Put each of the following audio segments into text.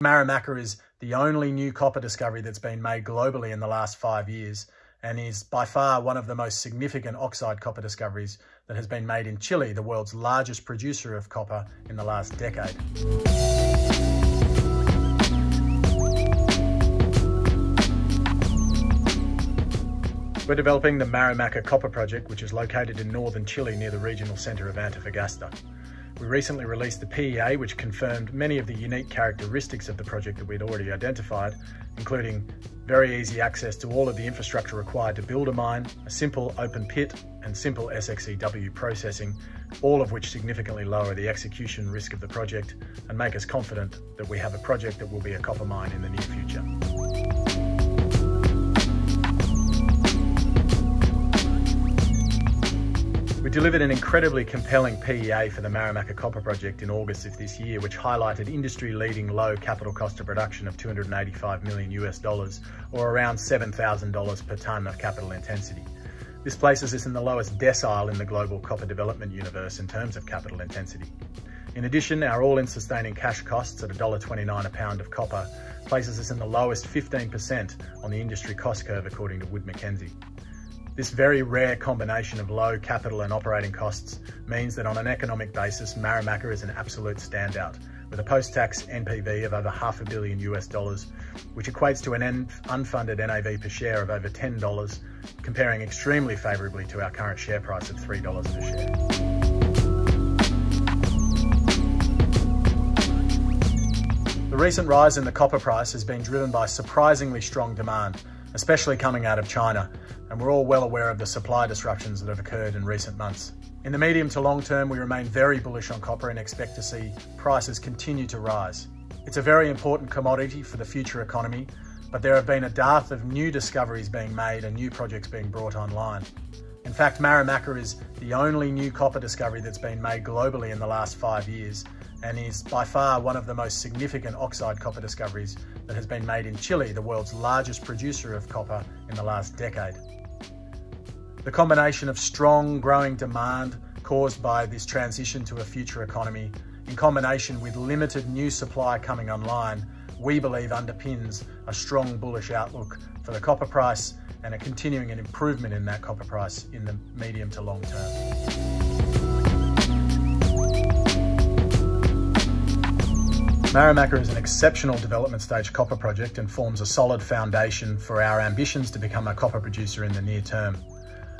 Marimaca is the only new copper discovery that's been made globally in the last 5 years and is by far one of the most significant oxide copper discoveries that has been made in Chile, the world's largest producer of copper in the last decade. We're developing the Marimaca Copper project, which is located in northern Chile near the regional centre of Antofagasta. We recently released the PEA, which confirmed many of the unique characteristics of the project that we'd already identified, including very easy access to all of the infrastructure required to build a mine, a simple open pit, and simple SXEW processing, all of which significantly lower the execution risk of the project and make us confident that we have a project that will be a copper mine in the near future. We delivered an incredibly compelling PEA for the Marimaca Copper project in August of this year, which highlighted industry-leading low capital cost of production of $285 million US, or around $7,000 per tonne of capital intensity. This places us in the lowest decile in the global copper development universe in terms of capital intensity. In addition, our all-in sustaining cash costs at $1.29 a pound of copper places us in the lowest 15% on the industry cost curve according to Wood Mackenzie. This very rare combination of low capital and operating costs means that on an economic basis, Marimaca is an absolute standout, with a post-tax NPV of over $500 million US, which equates to an unfunded NAV per share of over $10, comparing extremely favourably to our current share price of $3 per share. The recent rise in the copper price has been driven by surprisingly strong demand, especially coming out of China, and we're all well aware of the supply disruptions that have occurred in recent months. In the medium to long term, we remain very bullish on copper and expect to see prices continue to rise. It's a very important commodity for the future economy, but there have been a dearth of new discoveries being made and new projects being brought online. In fact, Marimaca is the only new copper discovery that's been made globally in the last 5 years and is by far one of the most significant oxide copper discoveries that has been made in Chile, the world's largest producer of copper in the last decade. The combination of strong growing demand caused by this transition to a future economy, in combination with limited new supply coming online, we believe underpins a strong bullish outlook for the copper price and a continuing improvement in that copper price in the medium to long term. Marimaca is an exceptional development stage copper project and forms a solid foundation for our ambitions to become a copper producer in the near term.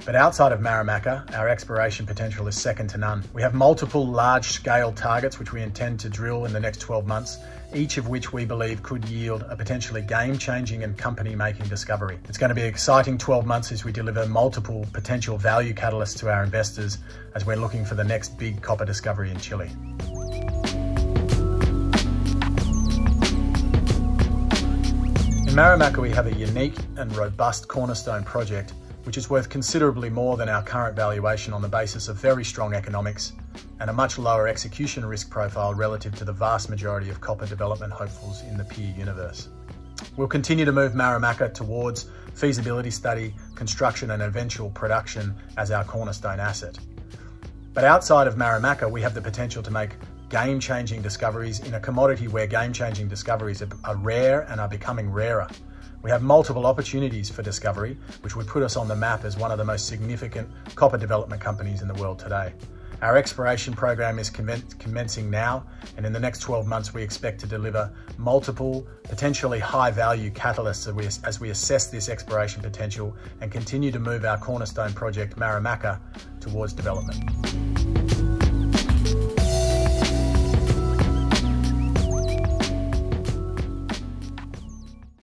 But outside of Marimaca, our exploration potential is second to none. We have multiple large-scale targets which we intend to drill in the next 12 months, each of which we believe could yield a potentially game-changing and company-making discovery. It's going to be an exciting 12 months as we deliver multiple potential value catalysts to our investors as we're looking for the next big copper discovery in Chile. In Marimaca, we have a unique and robust cornerstone project which is worth considerably more than our current valuation on the basis of very strong economics and a much lower execution risk profile relative to the vast majority of copper development hopefuls in the peer universe. We'll continue to move Marimaca towards feasibility study, construction and eventual production as our cornerstone asset. But outside of Marimaca, we have the potential to make game-changing discoveries in a commodity where game-changing discoveries are rare and are becoming rarer. We have multiple opportunities for discovery, which would put us on the map as one of the most significant copper development companies in the world today. Our exploration program is commencing now, and in the next 12 months we expect to deliver multiple, potentially high-value catalysts as we assess this exploration potential and continue to move our cornerstone project, Marimaca, towards development.